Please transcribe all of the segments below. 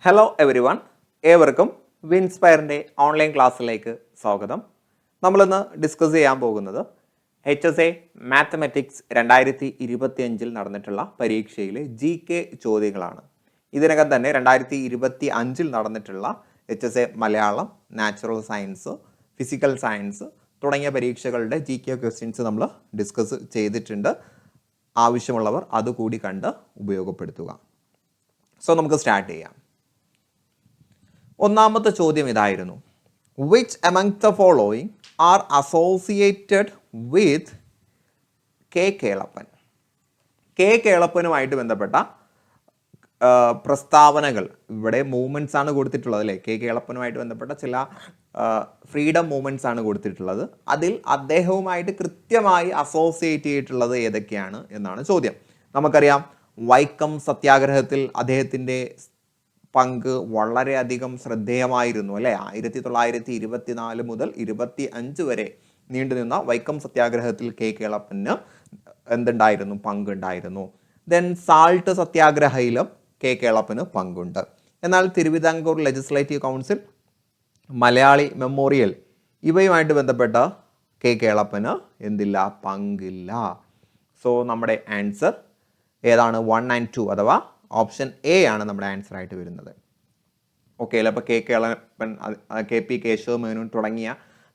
Hello every one, ഏവർക്കും വിൻസ്പയറിൻ്റെ online ക്ലാസ്സിലേക്ക് സ്വാഗതം. നമ്മളിന്ന് ഡിസ്കസ് ചെയ്യാൻ പോകുന്നത് HSA മാത്തമാറ്റിക്സ് 2025 നടന്നിട്ടുള്ള പരീക്ഷയിലെ GK ചോദ്യങ്ങളാണ്. ഇതിനകം തന്നെ 2025 നടന്നിട്ടുള്ള HSA Malayalam, natural science, physical science തുടങ്ങിയ പരീക്ഷകളുടെ GK ക്വസ്റ്റ്യൻസ് നമ്മൾ ഡിസ്കസ് ചെയ്തിട്ടുണ്ട്. ആവശ്യമുള്ളവർ അതുകൂടി കണ്ട് ഉപയോഗപ്പെടുത്തുക. സോ നമുക്ക് സ്റ്റാർട്ട് ചെയ്യാം. ഒന്നാമത്തെ ചോദ്യം ഇതായിരുന്നു: which among the following are associated with K Kelappan? K കേളപ്പനുമായിട്ട് ബന്ധപ്പെട്ട പ്രസ്താവനകൾ, ഇവിടെ മൂവ്മെൻറ്റ്സ് ആണ് കൊടുത്തിട്ടുള്ളത് അല്ലേ? കെ കേളപ്പനുമായിട്ട് ബന്ധപ്പെട്ട ചില ഫ്രീഡം മൂവ്മെൻറ്റ്സ് ആണ് കൊടുത്തിട്ടുള്ളത്. അതിൽ അദ്ദേഹവുമായിട്ട് കൃത്യമായി അസോസിയേറ്റ് ചെയ്തിട്ടുള്ളത് ഏതൊക്കെയാണ് എന്നാണ് ചോദ്യം. നമുക്കറിയാം, വൈക്കം സത്യാഗ്രഹത്തിൽ അദ്ദേഹത്തിൻ്റെ പങ്ക് വളരെയധികം ശ്രദ്ധേയമായിരുന്നു അല്ലേ? 1924 മുതൽ 25 വരെ നീണ്ടുനിന്ന വൈക്കം സത്യാഗ്രഹത്തിൽ കെ കേളപ്പന് എന്തുണ്ടായിരുന്നു? പങ്കുണ്ടായിരുന്നു. ദെൻ സാൾട്ട് സത്യാഗ്രഹയിലും കെ കേളപ്പന് പങ്കുണ്ട്. എന്നാൽ Thiruvithamkoor legislative council, Malayali memorial ഇവയുമായിട്ട് ബന്ധപ്പെട്ട കെ കേളപ്പന് എന്തില്ല? പങ്കില്ല. സോ നമ്മുടെ ആൻസർ ഏതാണ്? 1 and 2 അഥവാ ഓപ്ഷൻ എ ആണ് നമ്മുടെ ആൻസർ ആയിട്ട് വരുന്നത്. ഓക്കെ അല്ലേ? അപ്പോൾ കെ കേളപ്പൻ, KP കേശവമേനോൻ തുടങ്ങിയ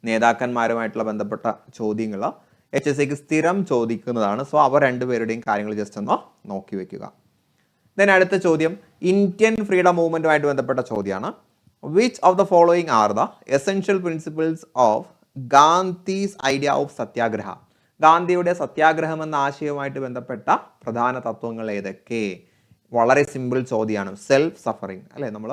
നേതാക്കന്മാരുമായിട്ടുള്ള ബന്ധപ്പെട്ട ചോദ്യങ്ങൾ HSAക്ക് സ്ഥിരം ചോദിക്കുന്നതാണ്. സോ അവർ രണ്ടുപേരുടെയും കാര്യങ്ങൾ ജസ്റ്റ് ഒന്ന് നോക്കി വെക്കുക. ദെൻ അടുത്ത ചോദ്യം ഇന്ത്യൻ ഫ്രീഡം മൂവ്മെൻറ്റുമായിട്ട് ബന്ധപ്പെട്ട ചോദ്യമാണ്. Which of the following are the essential principles of Gandhi's idea of satyagraha? ഗാന്ധിയുടെ സത്യാഗ്രഹം എന്ന ആശയവുമായിട്ട് ബന്ധപ്പെട്ട പ്രധാന തത്വങ്ങൾ ഏതൊക്കെ? വളരെ സിമ്പിൾ ചോദ്യമാണ്. സെൽഫ് സഫറിങ് അല്ലേ? നമ്മൾ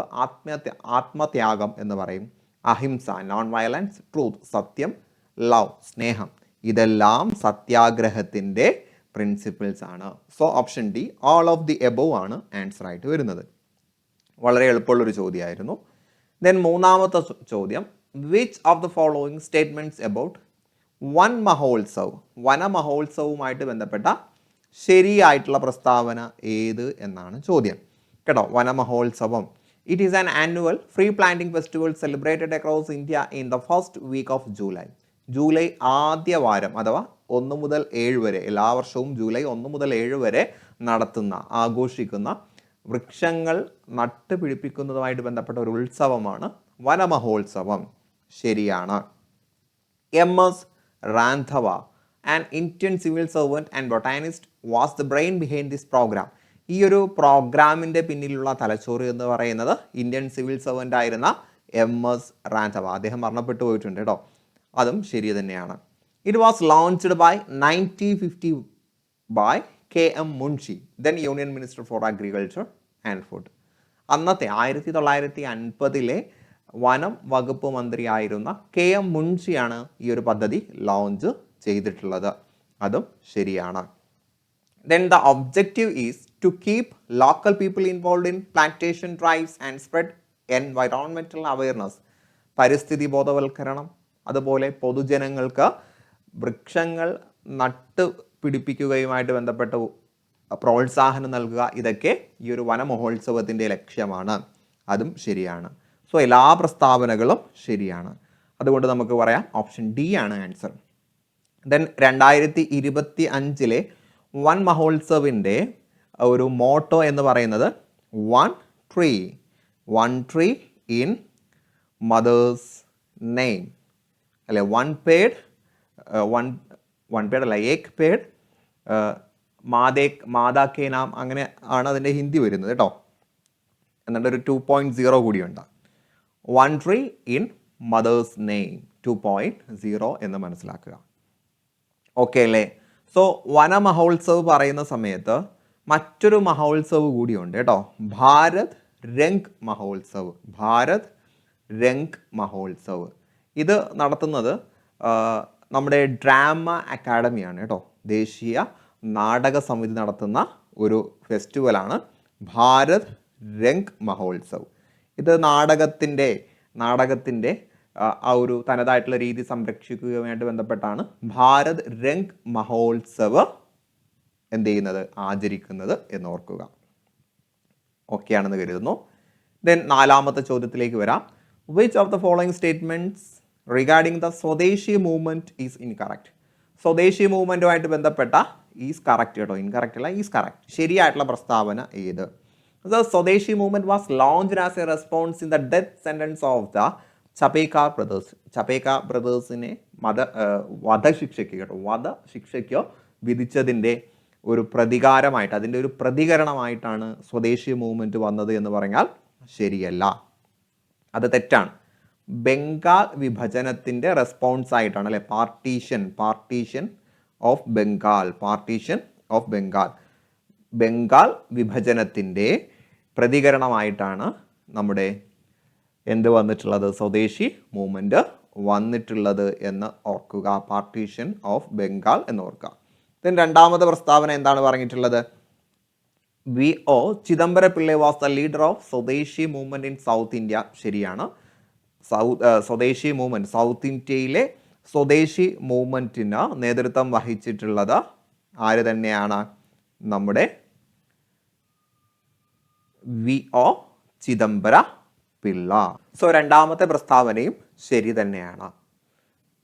ആത്മത്യാഗം എന്ന് പറയും. അഹിംസ, നോൺ വയലൻസ്, ട്രൂത്ത്, സത്യം, ലവ്, സ്നേഹം, ഇതെല്ലാം സത്യാഗ്രഹത്തിൻ്റെ പ്രിൻസിപ്പിൾസ് ആണ്. So option D, all of the above ആണ് ആൻസർ ആയിട്ട് വരുന്നത്. വളരെ എളുപ്പമുള്ളൊരു ചോദ്യമായിരുന്നു. ദെൻ മൂന്നാമത്തെ ചോദ്യം, which of the following statements about വൻ മഹോത്സവ്, വനമഹോത്സവവുമായിട്ട് ബന്ധപ്പെട്ട ശരിയായിട്ടുള്ള പ്രസ്താവന ഏത് എന്നാണ് ചോദ്യം കേട്ടോ. Vanamahotsavam, it is an annual free planting festival celebrated across India in the first week of July. July ആദ്യ വാരം അഥവാ 1 മുതൽ 7 വരെ, എല്ലാ വർഷവും ജൂലൈ 1 മുതൽ 7 വരെ നടത്തുന്ന, ആഘോഷിക്കുന്ന, വൃക്ഷങ്ങൾ നട്ടുപിടിപ്പിക്കുന്നതുമായിട്ട് ബന്ധപ്പെട്ട ഒരു ഉത്സവമാണ് വനമഹോത്സവം. ശരിയാണ്. MS റാന്ധവ, an Indian civil servant and botanist, was the brain behind this program. ഈ ഒരു പ്രോഗ്രാമിൻ്റെ പിന്നിലുള്ള തലച്ചോറ് എന്ന് പറയുന്നത് ഇന്ത്യൻ സിവിൽ സർവൻ്റ് ആയിരുന്ന MS റാന്ധവ. അദ്ദേഹം മരണപ്പെട്ടു പോയിട്ടുണ്ട് കേട്ടോ. അതും ശരി തന്നെയാണ്. It was launched by 1950 by KM Munshi, then union minister for agriculture and food. അന്നത്തെ 1950 വനം വകുപ്പ് മന്ത്രിയായിരുന്ന KM മുൻഷിയാണ് ഈ ഒരു പദ്ധതി ലോഞ്ച് ചെയ്തിട്ടുള്ളത്. അതും ശരിയാണ്. Then the objective is to keep local people involve in plantation drives and spread environmental awareness. പരിസ്ഥിതി ബോധവൽക്കരണം, അതുപോലെ പൊതുജനങ്ങൾക്ക് വൃക്ഷങ്ങൾ നട്ട് പിടിപ്പിക്കുകയുമായിട്ട് ബന്ധപ്പെട്ട പ്രോത്സാഹനം നൽകുക, ഇതൊക്കെ ഈ ഒരു വനമഹോത്സവത്തിൻ്റെ ലക്ഷ്യമാണ്. അതും ശരിയാണ്. സോ എല്ലാ പ്രസ്താവനകളും ശരിയാണ്. അതുകൊണ്ട് നമുക്ക് പറയാം ഓപ്ഷൻ ഡി ആണ് ആൻസർ. ദെൻ 2025 വൻ മഹോത്സവിൻ്റെ ഒരു മോട്ടോ എന്ന് പറയുന്നത് one tree in mothers name അല്ലെ? വൺ പേഡ് അല്ല, ഏക് പേഡ് മാതാ കെ നാം, അങ്ങനെ ആണ് അതിൻ്റെ ഹിന്ദി വരുന്നത് കേട്ടോ. എന്നിട്ട് ഒരു 2.0 കൂടിയുണ്ട്. One tree in mothers name 2.0 എന്ന് മനസ്സിലാക്കുക. ഓക്കെ അല്ലേ? സോ വനമഹോത്സവ് പറയുന്ന സമയത്ത് മറ്റൊരു മഹോത്സവ് കൂടിയുണ്ട് കേട്ടോ. ഭാരത് രംഗ് മഹോത്സവ്. ഇത് നടത്തുന്നത് നമ്മുടെ ഡ്രാമ അക്കാഡമിയാണ് കേട്ടോ. ദേശീയ നാടക സമിതി നടത്തുന്ന ഒരു ഫെസ്റ്റിവലാണ് ഭാരത് രംഗ് മഹോത്സവ്. ഇത് നാടകത്തിൻ്റെ ആ ഒരു തനതായിട്ടുള്ള രീതി സംരക്ഷിക്കുകയുമായിട്ട് ബന്ധപ്പെട്ടാണ് ഭാരത് രംഗ് മഹോത്സവ് എന്ത് ചെയ്യുന്നത്? ആചരിക്കുന്നത് എന്നോർക്കുക. ഓക്കെ ആണെന്ന് കരുതുന്നു. ദെൻ നാലാമത്തെ ചോദ്യത്തിലേക്ക് വരാം. Which of the following statements regarding the സ്വദേശി മൂവ്മെന്റ് ഈസ് ഇൻകറക്റ്റ്? സ്വദേശി മൂവ്മെന്റുമായിട്ട് ബന്ധപ്പെട്ട ഈസ് കറക്റ്റ് കേട്ടോ, ഇൻകറക്റ്റ് അല്ല, ഈസ് കറക്റ്റ്. ശരിയായിട്ടുള്ള പ്രസ്താവന ഏത്? The Swadeshi movement was launched as a response in the death sentence of the Chapekar brothers. Chapekar brothersനെ വധശിക്ഷയ്ക്ക് വിധിച്ചതിൻ്റെ ഒരു പ്രതികാരമായിട്ട്, അതിൻ്റെ ഒരു പ്രതികരണമായിട്ടാണ് സ്വദേശി മൂവ്മെൻറ്റ് വന്നത് എന്ന് പറഞ്ഞാൽ ശരിയല്ല, അത് തെറ്റാണ്. ബംഗാൾ വിഭജനത്തിൻ്റെ റെസ്പോൺസ് ആയിട്ടാണ് അല്ലെ, പാർട്ടീഷൻ ഓഫ് ബംഗാൾ ബംഗാൾ വിഭജനത്തിൻ്റെ പ്രതികരണമായിട്ടാണ് നമ്മുടെ എന്ത് വന്നിട്ടുള്ളത്, സ്വദേശി മൂവ്മെൻറ്റ് വന്നിട്ടുള്ളത് എന്ന് ഓർക്കുക. പാർട്ടീഷൻ ഓഫ് ബംഗാൾ എന്ന് ഓർക്കുക. ദെൻ രണ്ടാമത്തെ പ്രസ്താവന എന്താണ് പറഞ്ഞിട്ടുള്ളത്? V.O. ചിദംബരപിള്ളை was the leader of സ്വദേശി മൂവ്മെൻറ്റ് ഇൻ സൗത്ത് ഇന്ത്യ. ശരിയാണ്. സ്വദേശി മൂവ്മെൻറ്റ്, സൗത്ത് ഇന്ത്യയിലെ സ്വദേശി മൂവ്മെൻറ്റിന് നേതൃത്വം വഹിച്ചിട്ടുള്ളത് ആര് തന്നെയാണ്? നമ്മുടെ V.O. ചിദംബര പിള്ള. സോ രണ്ടാമത്തെ പ്രസ്താവനയും ശരി തന്നെയാണ്.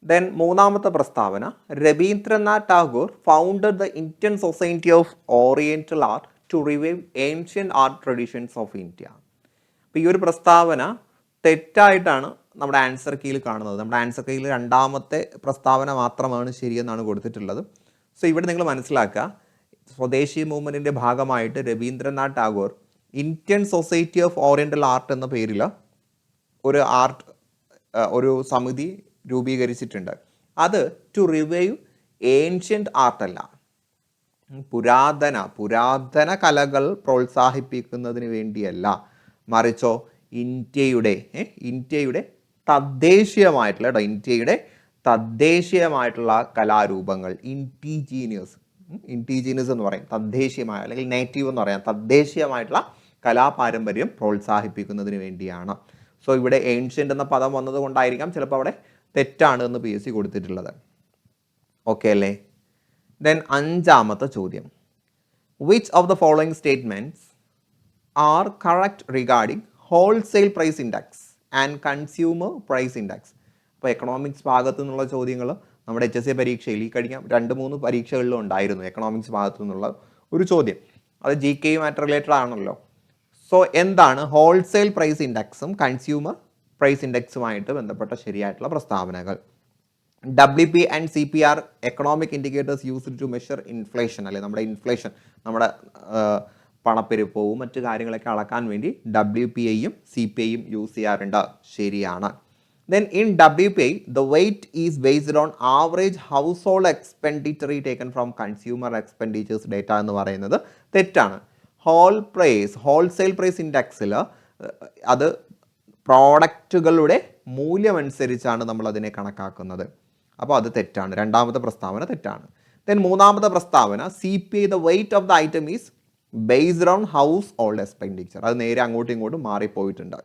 ദെൻ മൂന്നാമത്തെ പ്രസ്താവന, Rabindranath Tagore founded the Indian society of oriental art to revive ancient art traditions of India. അപ്പോൾ ഈ ഒരു പ്രസ്താവന തെറ്റായിട്ടാണ് നമ്മുടെ ആൻസർ കീയിൽ കാണുന്നത്. നമ്മുടെ ആൻസർ കീയിൽ രണ്ടാമത്തെ പ്രസ്താവന മാത്രമാണ് ശരിയെന്നാണ് കൊടുത്തിട്ടുള്ളത്. സോ ഇവിടെ നിങ്ങൾ മനസ്സിലാക്കുക, സ്വദേശി മൂവ്മെൻറ്റിൻ്റെ ഭാഗമായിട്ട് Rabindranath Tagore Indian society of oriental art എന്ന പേരിൽ ഒരു സമിതി രൂപീകരിച്ചിട്ടുണ്ട്. അത് ടു റിവൈവ് ഏൻഷ്യൻ്റ് ആർട്ടല്ല, പുരാതന കലകൾ പ്രോത്സാഹിപ്പിക്കുന്നതിന് വേണ്ടിയല്ല, മറിച്ചോ ഇന്ത്യയുടെ തദ്ദേശീയമായിട്ടുള്ള കലാരൂപങ്ങൾ, ഇൻഡിജീനിയസ് എന്ന് പറയും, തദ്ദേശീയമായ അല്ലെങ്കിൽ നേറ്റീവ് എന്ന് പറയാം, തദ്ദേശീയമായിട്ടുള്ള കലാപാരമ്പര്യം പ്രോത്സാഹിപ്പിക്കുന്നതിന് വേണ്ടിയാണ്. സോ ഇവിടെ ഏൻഷ്യൻ്റ് എന്ന പദം വന്നത് കൊണ്ടായിരിക്കാം ചിലപ്പോൾ അവിടെ തെറ്റാണ് എന്ന് PSC കൊടുത്തിട്ടുള്ളത്. ഓക്കെ അല്ലേ? ദെൻ അഞ്ചാമത്തെ ചോദ്യം, which of the following statements are correct regarding wholesale price index and consumer price index? അപ്പോൾ എക്കണോമിക്സ് ഭാഗത്തു നിന്നുള്ള ചോദ്യങ്ങൾ നമ്മുടെ HSC പരീക്ഷയിൽ ഈ കഴിഞ്ഞ 2-3 പരീക്ഷകളിലും ഉണ്ടായിരുന്നു. എക്കണോമിക്സ് ഭാഗത്തു നിന്നുള്ള ഒരു ചോദ്യം, അത് GK ആയിട്ട് റിലേറ്റഡ് ആണല്ലോ. സോ എന്താണ് ഹോൾസെയിൽ പ്രൈസ് ഇൻഡെക്സും കൺസ്യൂമർ പ്രൈസ് ഇൻഡെക്സുമായിട്ട് ബന്ധപ്പെട്ട ശരിയായിട്ടുള്ള പ്രസ്താവനകൾ? WP and CPR economic indicators used to measure inflation, അല്ലെ നമ്മുടെ ഇൻഫ്ലേഷൻ, നമ്മുടെ പണപ്പെരുപ്പവും മറ്റു കാര്യങ്ങളൊക്കെ അളക്കാൻ വേണ്ടി WPIയും CPIയും യൂസ് ചെയ്യാറുണ്ട്. ശരിയാണ്. Then in WPI, the weight is based on average household expenditure taken from consumer expenditures data എന്ന് പറയുന്നത് തെറ്റാണ്. ഹോൾസെയിൽ പ്രൈസ് ഇൻഡെക്സിൽ അത് പ്രോഡക്റ്റുകളുടെ മൂല്യമനുസരിച്ചാണ് നമ്മൾ അതിനെ കണക്കാക്കുന്നത്. അപ്പോൾ അത് തെറ്റാണ്. രണ്ടാമത്തെ പ്രസ്താവന തെറ്റാണ്. ദെൻ മൂന്നാമത്തെ പ്രസ്താവന, CPI the weight of the item is based on household expenditure, അത് നേരെ അങ്ങോട്ടും ഇങ്ങോട്ടും മാറിപ്പോയിട്ടുണ്ട്.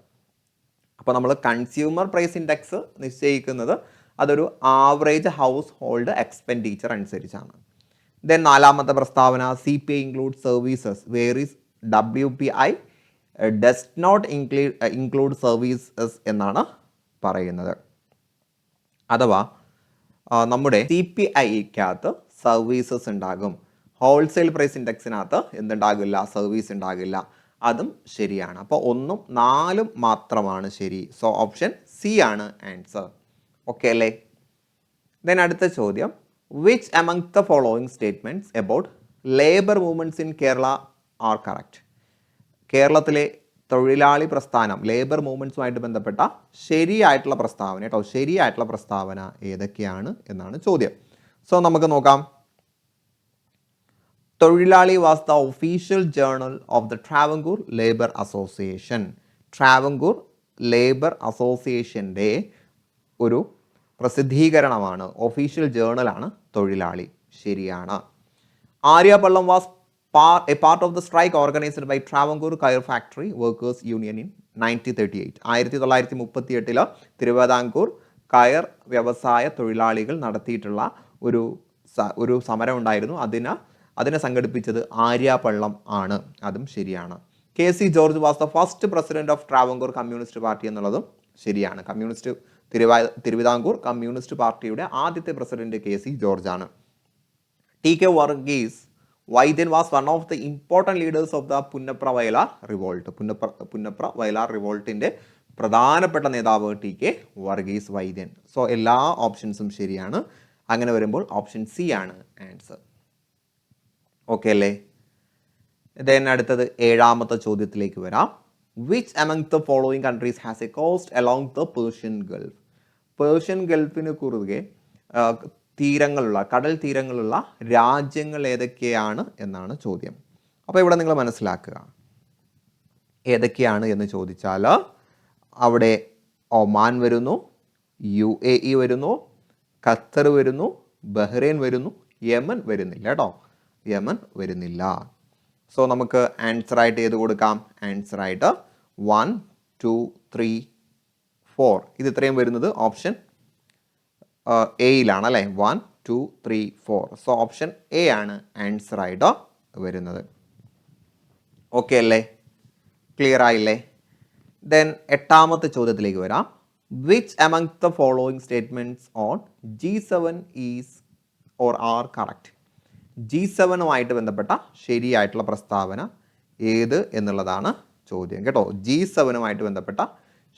അപ്പോൾ നമ്മൾ കൺസ്യൂമർ പ്രൈസ് ഇൻഡെക്സ് നിശ്ചയിക്കുന്നത് അതൊരു ആവറേജ് ഹൗസ് ഹോൾഡ് എക്സ്പെൻഡിച്ചർ അനുസരിച്ചാണ്. ദെൻ നാലാമത്തെ പ്രസ്താവന, CPI include services where is WPI does not include services എന്നാണ് പറയുന്നത്. അഥവാ നമ്മുടെ CPIക്കകത്ത് സർവീസസ് ഉണ്ടാകും, ഹോൾസെയിൽ പ്രൈസ് ഇൻഡെക്സിനകത്ത് എന്തുണ്ടാകില്ല, സർവീസ് ഉണ്ടാകില്ല. അതും ശരിയാണ്. അപ്പോൾ 1ഉം 4ഉം മാത്രമാണ് ശരി. സോ ഓപ്ഷൻ സി ആണ് ആൻസർ. ഓക്കെ അല്ലേ? ദെൻ അടുത്ത ചോദ്യം, which among the following statements about labor movements in Kerala are correct? കേരളത്തിലെ തൊഴിലാളി പ്രസ്ഥാനം, ലേബർ മൂവ്മെൻറ്റ്സുമായിട്ട് ബന്ധപ്പെട്ട ശരിയായിട്ടുള്ള പ്രസ്താവന കേട്ടോ, ശരിയായിട്ടുള്ള പ്രസ്താവന ഏതൊക്കെയാണ് എന്നാണ് ചോദ്യം. സോ നമുക്ക് നോക്കാം. തൊഴിലാളി was the official journal of the Travancore labour association. Travancore labour അസോസിയേഷൻ്റെ ഒരു പ്രസിദ്ധീകരണമാണ്, ഒഫീഷ്യൽ ജേർണലാണ് തൊഴിലാളി. ശരിയാണ്. Aryapallam was a part of the strike organized by Travancore Kayar Factory Workers Union in 1938. 1938 Thiruvithamkoor കയർ വ്യവസായ തൊഴിലാളികൾ നടത്തിയിട്ടുള്ള ഒരു സമരം ഉണ്ടായിരുന്നു. അതിനെ സംഘടിപ്പിച്ചത് ആര്യപള്ളം ആണ്. അതും ശരിയാണ്. KC George was the first president of Travancore communist party എന്നുള്ളതും ശരിയാണ്. തിരുവിതാംകൂർ കമ്മ്യൂണിസ്റ്റ് പാർട്ടിയുടെ ആദ്യത്തെ പ്രസിഡന്റ് KC ജോർജ് ആണ്. TK Varghese Vaidyan was one of the important leaders of the Punnapra Vayalar revolt. Punnapra Vayalar റിവോൾട്ടിൻ്റെ പ്രധാനപ്പെട്ട നേതാവ് TK വർഗീസ് വൈദ്യൻ. സോ എല്ലാ ഓപ്ഷൻസും ശരിയാണ്. അങ്ങനെ വരുമ്പോൾ ഓപ്ഷൻ സി ആണ് ആൻസർ. ഓക്കെ അല്ലേ? ദെൻ അടുത്തത് 7ാമത്തെ ചോദ്യത്തിലേക്ക് വരാം. Which among the following countries has a coast along the Persian Gulf? Persian ഗൾഫിന് കുറുകെ തീരങ്ങളുള്ള കടൽ തീരങ്ങളുള്ള രാജ്യങ്ങൾ ഏതൊക്കെയാണ് എന്നാണ് ചോദ്യം. അപ്പോൾ ഇവിടെ നിങ്ങൾ മനസ്സിലാക്കുക, ഏതൊക്കെയാണ് എന്ന് ചോദിച്ചാൽ അവിടെ ഒമാൻ വരുന്നു, UAE വരുന്നു, ഖത്തർ വരുന്നു, ബഹ്റൈൻ വരുന്നു, യമൻ വരുന്നില്ല കേട്ടോ, യമൻ വരുന്നില്ല. സോ നമുക്ക് ആൻസർ ആയിട്ട് ഏത് കൊടുക്കാം? ആൻസർ ആയിട്ട് 1, 2, 3, 4 ഇത് ഇത്രയും വരുന്നത് ഓപ്ഷൻ എയിലാണ് അല്ലേ? 1, 2, 3, 4. സോ ഓപ്ഷൻ എ ആണ് ആൻസർ ആയിട്ട് വരുന്നത്. ഓക്കെ അല്ലേ? ക്ലിയർ ആയില്ലേ? ദെൻ 8ാമത്തെ ചോദ്യത്തിലേക്ക് വരാം. Which among the following statements on G7 is or are correct? G7-ഉമായിട്ട് ബന്ധപ്പെട്ട ശരിയായിട്ടുള്ള പ്രസ്താവന ഏത് എന്നുള്ളതാണ് ചോദ്യം കേട്ടോ. G7-ഉമായിട്ട് ബന്ധപ്പെട്ട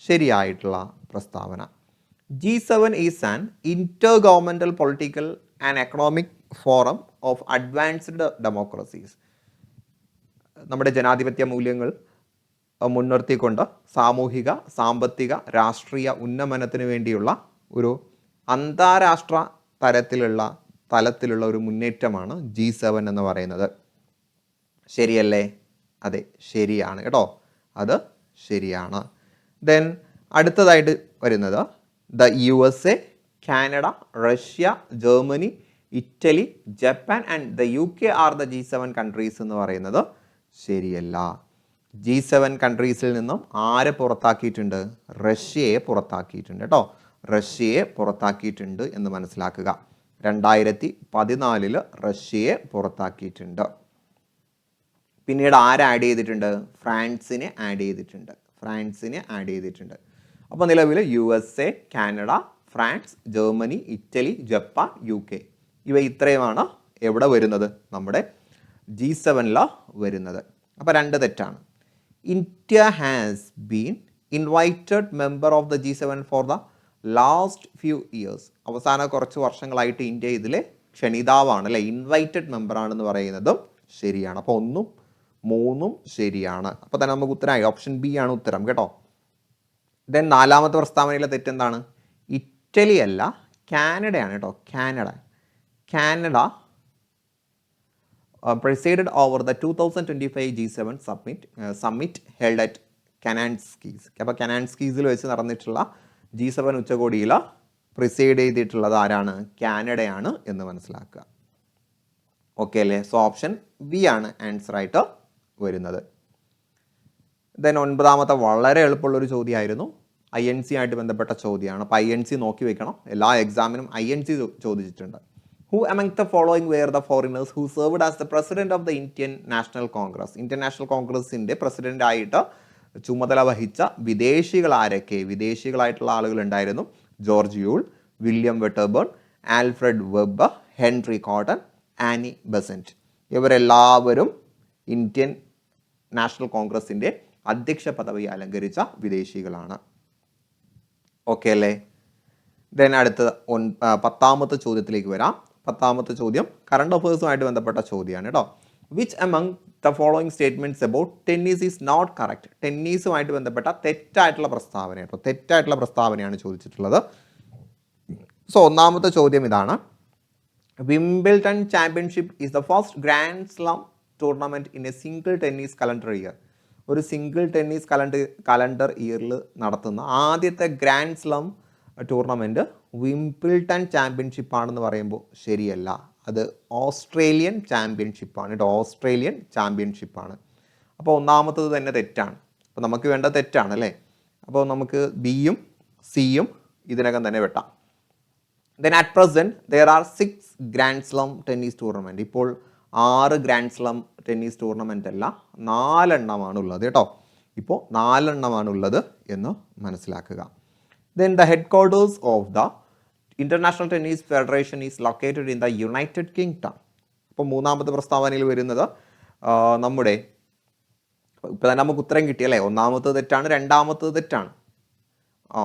ശരിയായിട്ടുള്ള പ്രസ്താവന. G7 is an intergovernmental political and economic forum of advanced democracies. നമ്മുടെ ജനാധിപത്യ മൂല്യങ്ങൾ മുൻനിർത്തിക്കൊണ്ട് സാമൂഹിക, സാമ്പത്തിക, രാഷ്ട്രീയ ഉന്നമനത്തിന് വേണ്ടിയുള്ള ഒരു അന്താരാഷ്ട്ര തലത്തിലുള്ള ഒരു മുന്നേറ്റമാണ് G7 എന്ന് പറയുന്നത്. ശരിയല്ലേ? അതെ, ശരിയാണ് കേട്ടോ, അത് ശരിയാണ്. ദെൻ അടുത്തതായിട്ട് വരുന്നത് the USA, Canada, Russia, Germany, Italy, Japan and the UK are the G7 countries എന്ന് പറയുന്നത് ശരിയല്ല. G7 കൺട്രീസിൽ നിന്നും ആരെ പുറത്താക്കിയിട്ടുണ്ട്? റഷ്യയെ പുറത്താക്കിയിട്ടുണ്ട് കേട്ടോ, റഷ്യയെ പുറത്താക്കിയിട്ടുണ്ട് എന്ന് മനസ്സിലാക്കുക. 2014 റഷ്യയെ പുറത്താക്കിയിട്ടുണ്ട്. പിന്നീട് ആരെ ആഡ് ചെയ്തിട്ടുണ്ട്? ഫ്രാൻസിനെ ആഡ് ചെയ്തിട്ടുണ്ട്. അപ്പോൾ നിലവിൽ USA, Canada, France, Germany, Italy, Japan, UK ഇവ ഇത്രയുമാണ് എവിടെ വരുന്നത്? നമ്മുടെ G7 വരുന്നത്. അപ്പോൾ 2 തെറ്റാണ്. India has been invited member of the G7 for the last few years. അവസാന കുറച്ച് വർഷങ്ങളായിട്ട് ഇന്ത്യ ഇതിലെ ക്ഷണിതാവാണ് അല്ലേ, ഇൻവൈറ്റഡ് മെമ്പർ ആണെന്ന് പറയുന്നതും ശരിയാണ്. അപ്പോൾ 1ഉം 3ഉം ശരിയാണ്. അപ്പോൾ തന്നെ നമുക്ക് ഉത്തരമായി ഓപ്ഷൻ ബി ആണ് ഉത്തരം കേട്ടോ. ദെൻ 4ാമത്തെ പ്രസ്താവനയിലെ തെറ്റെന്താണ്? ഇറ്റലി അല്ല, കാനഡയാണ് കേട്ടോ. Canada presided over the 2025 G7 summit held at Kananskis. അപ്പോൾ കനാൻസ്കീസിൽ വെച്ച് നടന്നിട്ടുള്ള G7 ഉച്ചകോടിയിൽ പ്രിസൈഡ് ചെയ്തിട്ടുള്ളത് ആരാണ്? കാനഡയാണ് എന്ന് മനസ്സിലാക്കുക. ഓക്കെ അല്ലേ? സോ ഓപ്ഷൻ ബി ആണ് ആൻസർ ആയിട്ട് വരുന്നത്. ദെൻ 9ാമത്തെ വളരെ എളുപ്പമുള്ളൊരു ചോദ്യമായിരുന്നു, INC ആയിട്ട് ബന്ധപ്പെട്ട ചോദ്യമാണ്. അപ്പോൾ INC നോക്കി വെക്കണം, എല്ലാ എക്സാമിനും INC ചോദിച്ചിട്ടുണ്ട്. Who among the following were the foreigners who served as the president of the Indian National Congress? Indian National കോൺഗ്രസിൻ്റെ പ്രസിഡന്റ് ആയിട്ട് ചുമതല വഹിച്ച വിദേശികൾ ആരൊക്കെ? വിദേശികളായിട്ടുള്ള ആളുകൾ ഉണ്ടായിരുന്നു. George Yule, William Wedderburn, Alfred Webb, Henry Cotton, Annie Besant. ഇവരെല്ലാവരും ഇന്ത്യൻ നാഷണൽ കോൺഗ്രസിൻ്റെ അധ്യക്ഷ പദവി അലങ്കരിച്ച വിദേശികളാണ്. ഓക്കെ അല്ലേ? ദെൻ അടുത്ത 10ാമത്തെ ചോദ്യത്തിലേക്ക് വരാം. 10ാമത്തെ ചോദ്യം കറണ്ട് അഫയേഴ്സുമായിട്ട് ബന്ധപ്പെട്ട ചോദ്യമാണ് കേട്ടോ. Which among the following statements about tennis is not correct? ടെന്നീസുമായിട്ട് ബന്ധപ്പെട്ട തെറ്റായിട്ടുള്ള പ്രസ്താവന കേട്ടോ, തെറ്റായിട്ടുള്ള പ്രസ്താവനയാണ് ചോദിച്ചിട്ടുള്ളത്. സോ 1ാമത്തെ ചോദ്യം ഇതാണ്. Wimbledon championship is the first grand slam tournament in A single tennis calendar year. ഒരു സിംഗിൾ ടെന്നീസ് കലണ്ടർ ഇയറിൽ നടത്തുന്ന ആദ്യത്തെ grand slam tournament Wimbledon championship ആണെന്ന് പറയുമ്പോൾ ശരിയല്ല, അത് ഓസ്ട്രേലിയൻ ചാമ്പ്യൻഷിപ്പാണ് കേട്ടോ, ഓസ്ട്രേലിയൻ ചാമ്പ്യൻഷിപ്പാണ്. അപ്പോൾ 1ാമത്തത് തന്നെ തെറ്റാണ്. അപ്പോൾ നമുക്ക് വേണ്ട തെറ്റാണ് അല്ലേ? അപ്പോൾ നമുക്ക് ബിയും സിയും ഇതിനകം തന്നെ വെട്ടാം. Then at present there are 6 grand slam tennis tournament. ഇപ്പോൾ 6 ഗ്രാൻഡ് സ്ലാം ടെന്നീസ് ടൂർണമെൻ്റ് അല്ല, 4 എണ്ണമാണ് ഉള്ളത് കേട്ടോ. ഇപ്പോൾ 4 എണ്ണമാണ് ഉള്ളത് എന്ന് മനസ്സിലാക്കുക. Then the head quarters of the international tennis federation is located in the United kingdom. അപ്പോൾ മൂന്നാമത്തെ പ്രസ്താവനയിൽ വരുന്നത് നമ്മുടെ ഇപ്പോൾ തന്നെ നമുക്ക് ഉത്തരം കിട്ടിയല്ലേ, ഒന്നാമത്തത് തെറ്റാണ്, രണ്ടാമത്തത് തെറ്റാണ്.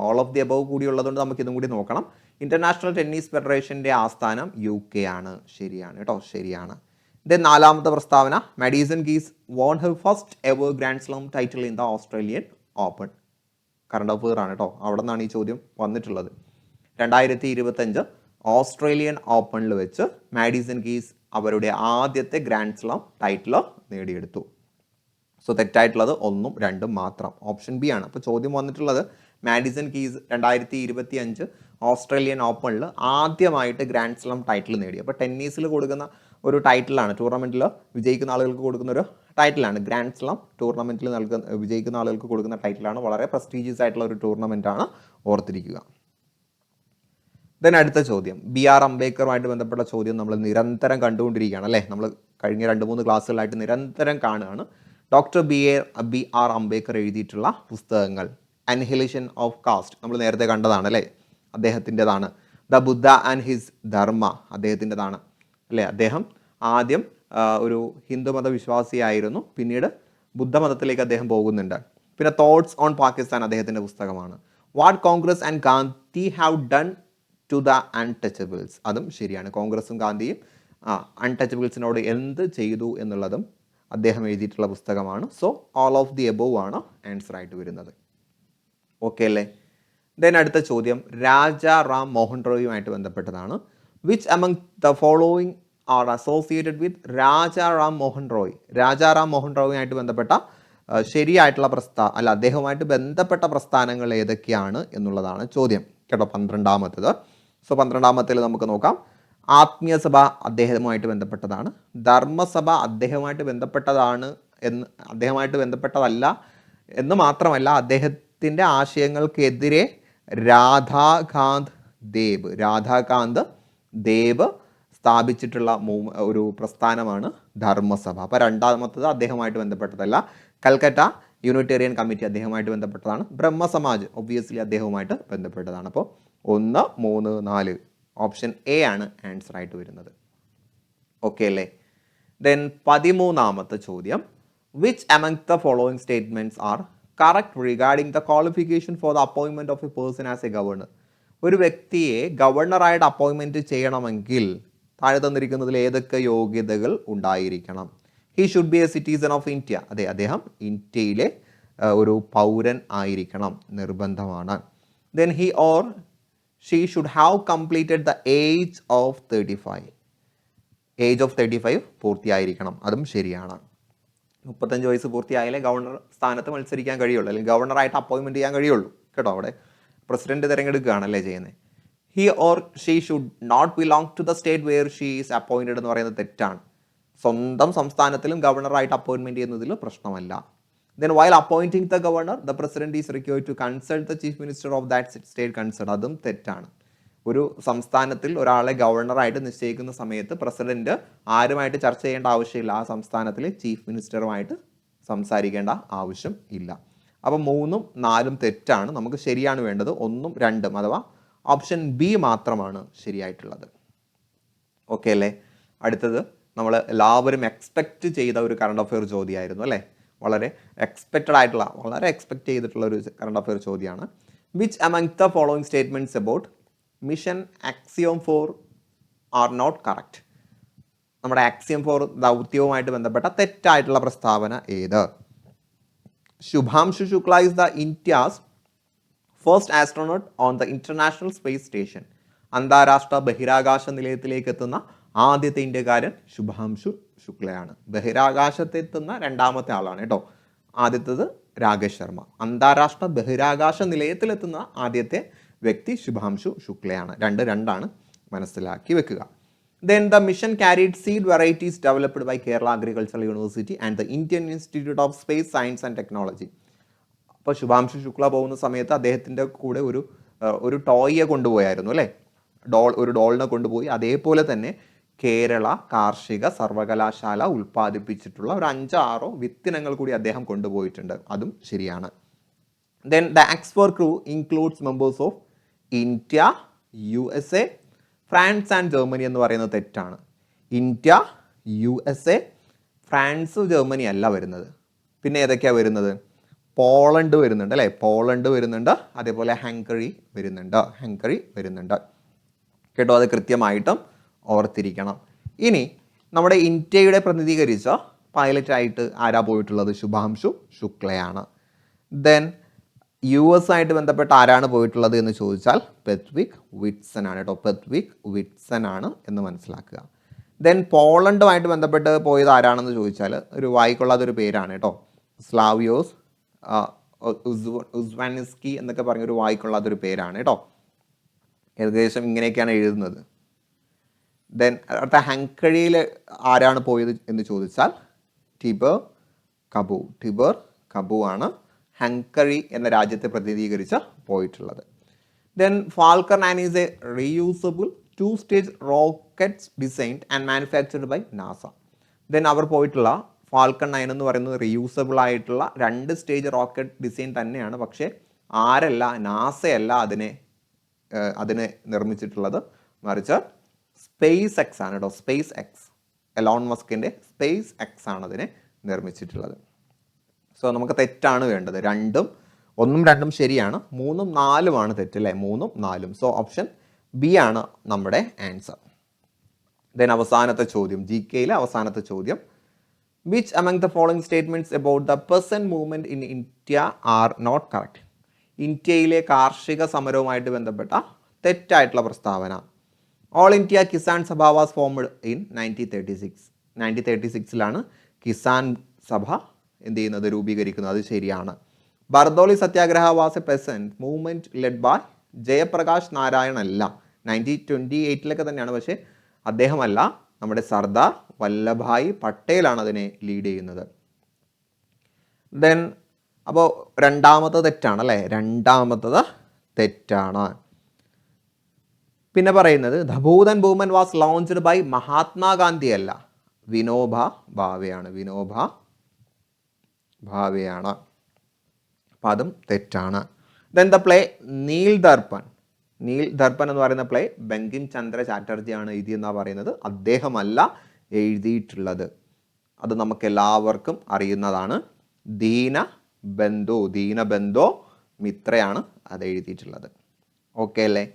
ഓൾ ഓഫ് ദി അബവ് കൂടി ഉള്ളതുകൊണ്ട് നമുക്ക് ഇതും കൂടി നോക്കണം. ഇന്റർനാഷണൽ ടെന്നീസ് ഫെഡറേഷൻ്റെ ആസ്ഥാനം UK ആണ്. ശരിയാണ് കേട്ടോ, ശരിയാണ്. ദെൻ നാലാമത്തെ പ്രസ്താവന, Madison Keys won her first ever grand slam title in the Australian open. Current affair ആണ് കേട്ടോ, അവിടെ നിന്നാണ് ഈ ചോദ്യം വന്നിട്ടുള്ളത്. 2025 ഓസ്ട്രേലിയൻ ഓപ്പണിൽ വെച്ച് മാഡിസൺ കീസ് അവരുടെ ആദ്യത്തെ ഗ്രാൻഡ് സ്ലാം ടൈറ്റിൽ നേടിയെടുത്തു. സോ തെറ്റായിട്ടുള്ളത് 1ഉം 2ഉം മാത്രം, ഓപ്ഷൻ ബി ആണ്. അപ്പോൾ ചോദ്യം വന്നിട്ടുള്ളത് മാഡിസൺ കീസ് 2025 ഓസ്ട്രേലിയൻ ഓപ്പണിൽ ആദ്യമായിട്ട് ഗ്രാൻഡ് സ്ലാം ടൈറ്റിൽ നേടി. അപ്പോൾ ടെന്നീസിൽ കൊടുക്കുന്ന ഒരു ടൈറ്റിലാണ്, ടൂർണമെൻറ്റിൽ വിജയിക്കുന്ന ആളുകൾക്ക് കൊടുക്കുന്ന ഒരു ടൈറ്റിലാണ്. ഗ്രാൻഡ് സ്ലാം ടൂർണമെൻറ്റിൽ വിജയിക്കുന്ന ആളുകൾക്ക് കൊടുക്കുന്ന ടൈറ്റിലാണ്. വളരെ പ്രസ്റ്റീജിയസ് ആയിട്ടുള്ള ഒരു ടൂർണമെൻറ്റാണ്, ഓർത്തിരിക്കുക. ദെൻ അടുത്ത ചോദ്യം, BR അംബേദ്കറുമായിട്ട് ബന്ധപ്പെട്ട ചോദ്യം നമ്മൾ നിരന്തരം കണ്ടുകൊണ്ടിരിക്കുകയാണ് അല്ലേ. നമ്മൾ കഴിഞ്ഞ 2-3 ക്ലാസ്സുകളായിട്ട് നിരന്തരം കാണുകയാണ്. ഡോക്ടർ BR അംബേദ്കർ എഴുതിയിട്ടുള്ള പുസ്തകങ്ങൾ. അൻഹിലേഷൻ ഓഫ് കാസ്റ്റ് നമ്മൾ നേരത്തെ കണ്ടതാണ് അല്ലേ, അദ്ദേഹത്തിൻ്റെതാണ്. ദ ബുദ്ധ ആൻഡ് ഹിസ് ധർമ്മ അദ്ദേഹത്തിൻ്റെതാണ് അല്ലേ. അദ്ദേഹം ആദ്യം ഒരു ഹിന്ദുമത വിശ്വാസിയായിരുന്നു, പിന്നീട് ബുദ്ധമതത്തിലേക്ക് അദ്ദേഹം പോകുന്നുണ്ട്. പിന്നെ തോട്ട്സ് ഓൺ പാകിസ്ഥാൻ അദ്ദേഹത്തിൻ്റെ പുസ്തകമാണ്. What Congress and Gandhi have done to the untouchables, അതും ശരിയാണ്. കോൺഗ്രസും ഗാന്ധിയും അൺടച്ചബിൾസിനോട് എന്ത് ചെയ്തു എന്നുള്ളതും അദ്ദേഹം എഴുതിയിട്ടുള്ള പുസ്തകമാണ്. So all of the above ആണ് ആൻസർ ആയിട്ട് വരുന്നത്. ഓക്കെ അല്ലേ. ദെൻ അടുത്ത ചോദ്യം രാജാ റാം മോഹൻ റോയുമായിട്ട് ബന്ധപ്പെട്ടതാണ്. Which among the following are associated with Raja Ram Mohan Roy. Raja Ram Mohan റോയുമായിട്ട് ബന്ധപ്പെട്ട ശരിയായിട്ടുള്ള അദ്ദേഹവുമായിട്ട് ബന്ധപ്പെട്ട പ്രസ്ഥാനങ്ങൾ ഏതൊക്കെയാണ് എന്നുള്ളതാണ് ചോദ്യം കേട്ടോ. 12ാമത്തേത്. സോ 12ാമത്തേൽ നമുക്ക് നോക്കാം. ആത്മീയസഭ അദ്ദേഹവുമായിട്ട് ബന്ധപ്പെട്ടതാണ്. ധർമ്മസഭ അദ്ദേഹവുമായിട്ട് ബന്ധപ്പെട്ടതല്ല എന്ന് മാത്രമല്ല, അദ്ദേഹത്തിൻ്റെ ആശയങ്ങൾക്കെതിരെ രാധാകാന്ത് ദേവ് സ്ഥാപിച്ചിട്ടുള്ള ഒരു പ്രസ്ഥാനമാണ് ധർമ്മസഭ. അപ്പോൾ 2ാമത്തത് അദ്ദേഹവുമായിട്ട് ബന്ധപ്പെട്ടതല്ല. കൽക്കട്ട യൂണിറ്റേറിയൻ കമ്മിറ്റി അദ്ദേഹവുമായിട്ട് ബന്ധപ്പെട്ടതാണ്. ബ്രഹ്മസമാജ് ഒബ്വിയസ്ലി അദ്ദേഹവുമായിട്ട് ബന്ധപ്പെട്ടതാണ്. അപ്പോൾ 1, 3, 4 ഓപ്ഷൻ എ ആണ് ആൻസർ ആയിട്ട് വരുന്നത്. ഓക്കെ അല്ലേ. ദെൻ 13ാമത്തെ ചോദ്യം, which among the following statements are correct regarding the qualification for the appointment of A person as A governor. ഒരു വ്യക്തിയെ ഗവർണറായിട്ട് അപ്പോയിൻമെൻറ്റ് ചെയ്യണമെങ്കിൽ താഴെ തന്നിരിക്കുന്നതിൽ ഏതൊക്കെ യോഗ്യതകൾ ഉണ്ടായിരിക്കണം? He should be A citizen of India. അതെ, അദ്ദേഹം ഇന്ത്യയിലെ ഒരു പൗരൻ ആയിരിക്കണം, നിർബന്ധമാണ്. Then he or she should have completed the age of 35. Age of 35 പൂർത്തിയായിരിക്കണം, അതും ശരിയാണ്. 35 വയസ്സ് പൂർത്തിയായാലേ ഗവർണർ സ്ഥാനത്ത് മത്സരിക്കാൻ കഴിയുള്ളൂ, അല്ലെങ്കിൽ ഗവർണറായിട്ട് അപ്പോയിൻമെൻറ്റ് ചെയ്യാൻ കഴിയുള്ളൂ കേട്ടോ. അവിടെ പ്രസിഡന്റ് തിരഞ്ഞെടുക്കുകയാണല്ലേ ചെയ്യുന്നത്. He or she should not belong to the state where she is appointed എന്ന് പറയുന്നത് തെറ്റാണ്. സ്വന്തം സംസ്ഥാനത്തിലും ഗവർണറായിട്ട് അപ്പോയിൻമെൻറ്റ് ചെയ്യുന്നതിൽ പ്രശ്നമല്ല. Then while appointing the governor, the president is required to consult the chief minister of that state concerned. അതും തെറ്റാണ്. ഒരു സംസ്ഥാനത്തിൽ ഒരാളെ ഗവർണറായിട്ട് നിശ്ചയിക്കുന്ന സമയത്ത് പ്രസിഡന്റ് ആരുമായിട്ട് ചർച്ച ചെയ്യേണ്ട ആവശ്യമില്ല, ആ സംസ്ഥാനത്തിലെ ചീഫ് മിനിസ്റ്ററുമായിട്ട് സംസാരിക്കേണ്ട ആവശ്യം ഇല്ല. അപ്പോൾ 3ഉം 4ഉം തെറ്റാണ്. നമുക്ക് ശരിയാണ് വേണ്ടത് 1ഉം 2ഉം, അഥവാ ഓപ്ഷൻ ബി മാത്രമാണ് ശരിയായിട്ടുള്ളത്. ഓക്കെ അല്ലേ. അടുത്തത് നമ്മൾ എല്ലാവരും എക്സ്പെക്റ്റ് ചെയ്ത ഒരു കറണ്ട് അഫെയർ ചോദ്യമായിരുന്നു അല്ലേ. വളരെ എക്സ്പെക്റ്റ് ചെയ്തിട്ടുള്ള ഒരു കറണ്ട് അഫെയർ ചോദ്യമാണ്. Which among the following statements about mission Axiom 4 are not correct. നമ്മുടെ ആക്സിയം 4 ദൗത്യവുമായിട്ട് ബന്ധപ്പെട്ട തെറ്റായിട്ടുള്ള പ്രസ്താവന ഏത്? Shubhanshu Shukla is the India's first astronaut on the international space station. അന്താരാഷ്ട്ര ബഹിരാകാശ നിലയത്തിലേക്ക് എത്തുന്ന ആദ്യത്തെ ഇന്ത്യക്കാരൻ ശുഭാംശു ശുക്ലയാണ്. ബഹിരാകാശത്തെത്തുന്ന 2ാമത്തെ ആളാണ് കേട്ടോ. ആദ്യത്തേത് രാകേഷ് ശർമ്മ. അന്താരാഷ്ട്ര ബഹിരാകാശ നിലയത്തിലെത്തുന്ന ആദ്യത്തെ വ്യക്തി ശുഭാംശു ശുക്ലയാണ്. 2 മനസ്സിലാക്കി വെക്കുക. Then the mission carried seed varieties developed by Kerala Agricultural University and the Indian Institute of Space Science and Technology. അപ്പോൾ ശുഭാംശു ശുക്ല പോകുന്ന സമയത്ത് അദ്ദേഹത്തിൻ്റെ കൂടെ ഒരു ടോയിയെ കൊണ്ടുപോയായിരുന്നു അല്ലേ. ഒരു ഡോളിനെ കൊണ്ടുപോയി. അതേപോലെ തന്നെ കേരള കാർഷിക സർവകലാശാല ഉൽപ്പാദിപ്പിച്ചിട്ടുള്ള ഒരു 5-6 വിത്തിനങ്ങൾ കൂടി അദ്ദേഹം കൊണ്ടുപോയിട്ടുണ്ട്. അതും ശരിയാണ്. ദെൻ ദ എക്സ്പർ crew includes members of India, USA, France and Germany എന്ന് പറയുന്നത് തെറ്റാണ്. ഇന്ത്യ, USA, ഫ്രാൻസ്, ജർമ്മനി അല്ല വരുന്നത്. പിന്നെ ഏതൊക്കെയാണ് വരുന്നത്? പോളണ്ട് വരുന്നുണ്ട് അല്ലേ, പോളണ്ട് വരുന്നുണ്ട്, അതേപോലെ ഹംഗറി വരുന്നുണ്ട് കേട്ടോ. അത് കൃത്യമായിട്ടും ഓർത്തിരിക്കണം. ഇനി നമ്മുടെ ഇന്ത്യയുടെ പ്രതിനിധീകരിച്ച പൈലറ്റായിട്ട് ആരാ പോയിട്ടുള്ളത്? ശുഭാംശു ശുക്ലയാണ്. ദെൻ US ആയിട്ട് ബന്ധപ്പെട്ട് ആരാണ് പോയിട്ടുള്ളത് എന്ന് ചോദിച്ചാൽ പെത്വിക് വിറ്റ്സൺ ആണ് കേട്ടോ. പെത്വിക് വിറ്റ്സൺ ആണ് എന്ന് മനസ്സിലാക്കുക. ദെൻ പോളണ്ടുമായിട്ട് ബന്ധപ്പെട്ട് പോയത് ആരാണെന്ന് ചോദിച്ചാൽ ഒരു വായിക്കൊള്ളാത്തൊരു പേരാണ് കേട്ടോ. സ്ലാവിയോസ് ഉസ്വാനിസ്കി എന്നൊക്കെ പറഞ്ഞൊരു വായിക്കൊള്ളാത്തൊരു പേരാണ് കേട്ടോ. ഏകദേശം ഇങ്ങനെയൊക്കെയാണ് എഴുതുന്നത്. ദെൻ അടുത്ത ഹംഗറിയിൽ ആരാണ് പോയത് എന്ന് ചോദിച്ചാൽ ടിബർ കബു ആണ് ഹംഗറി എന്ന രാജ്യത്തെ പ്രതിനിധീകരിച്ച് പോയിട്ടുള്ളത്. Then Falcon 9 is a reusable 2-stage rockets designed and manufactured by NASA. Then അവർ പോയിട്ടുള്ള ഫാൽക്കൺ 9 എന്ന് പറയുന്നത് റീയൂസബിൾ ആയിട്ടുള്ള 2 സ്റ്റേജ് റോക്കറ്റ് ഡിസൈൻ തന്നെയാണ്. പക്ഷേ ആരല്ല, നാസയല്ല അതിനെ നിർമ്മിച്ചിട്ടുള്ളത്, മറിച്ച് സ്പേസ് എക്സ് ആണ് കേട്ടോ. സ്പേസ് എക്സ്, എലോൺ മസ്കിൻ്റെ സ്പേസ് എക്സ് ആണ് അതിനെ നിർമ്മിച്ചിട്ടുള്ളത്. സോ നമുക്ക് തെറ്റാണ് വേണ്ടത്. 1ഉം 2ഉം ശരിയാണ്, 3ഉം 4ഉമാണ് തെറ്റല്ലേ, 3ഉം 4ഉം. സോ ഓപ്ഷൻ ബി ആണ് നമ്മുടെ ആൻസർ. ദെൻ അവസാനത്തെ ചോദ്യം, GKയിലെ അവസാനത്തെ ചോദ്യം, which among the following statements about the peasant movement in India are not correct? ഇന്ത്യയിലെ കാർഷിക സമരവുമായിട്ട് ബന്ധപ്പെട്ട തെറ്റായിട്ടുള്ള പ്രസ്താവന. All India Kisan Sabha was formed in 1936. 1936ലാണ് കിസാൻ സഭ എന്ത് ചെയ്യുന്നത്, രൂപീകരിക്കുന്നത്. അത് ശരിയാണ്. Bardoli satyagraha was a peasant movement led by Jayaprakash Narayan അല്ല. 1928 തന്നെയാണ്, പക്ഷേ അദ്ദേഹമല്ല, നമ്മുടെ സർദാർ വല്ലഭായ് പട്ടേലാണ് അതിനെ ലീഡ് ചെയ്യുന്നത്. ദെൻ അപ്പോൾ രണ്ടാമത്തത് തെറ്റാണ് അല്ലേ, രണ്ടാമത്തത് തെറ്റാണ്. പിന്നെ പറയുന്നത് the Bhoodan movement was launched by Mahatma Gandhi അല്ല, വിനോബ ഭാവെയാണ്. അപ്പം അതും തെറ്റാണ്. Then the play Neel Darpan എന്ന് പറയുന്ന പ്ലേ ബങ്കിം ചന്ദ്ര ചാറ്റർജിയാണ് എഴുതിയെന്നാണ് പറയുന്നത്. അദ്ദേഹമല്ല എഴുതിയിട്ടുള്ളത്, അത് നമുക്ക് എല്ലാവർക്കും അറിയുന്നതാണ്. ദീനബന്ധോ മിത്രയാണ് അത് എഴുതിയിട്ടുള്ളത്. ഓക്കെ അല്ലേ?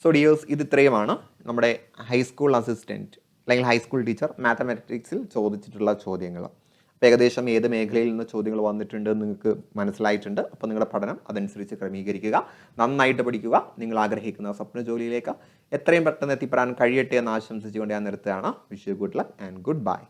സോ ഡിയേഴ്സ്, ഇത് ഇത്രയുമാണ് നമ്മുടെ ഹൈസ്കൂൾ അസിസ്റ്റൻറ്റ് അല്ലെങ്കിൽ ഹൈസ്കൂൾ ടീച്ചർ മാത്തമാറ്റിക്സിൽ ചോദിച്ചിട്ടുള്ള ചോദ്യങ്ങൾ. അപ്പോൾ ഏകദേശം ഏത് മേഖലയിൽ നിന്ന് ചോദ്യങ്ങൾ വന്നിട്ടുണ്ട് നിങ്ങൾക്ക് മനസ്സിലായിട്ടുണ്ട്. അപ്പോൾ നിങ്ങളുടെ പഠനം അതനുസരിച്ച് ക്രമീകരിക്കുക, നന്നായിട്ട് പഠിക്കുക. നിങ്ങൾ ആഗ്രഹിക്കുന്ന സ്വപ്ന ജോലിയിലേക്ക് എത്രയും പെട്ടെന്ന് എത്തിപ്പെടാൻ കഴിയട്ടെ എന്ന് ആശംസിച്ചുകൊണ്ട് ഞാൻ നിർത്തുകയാണ്. Wish you good luck and good bye.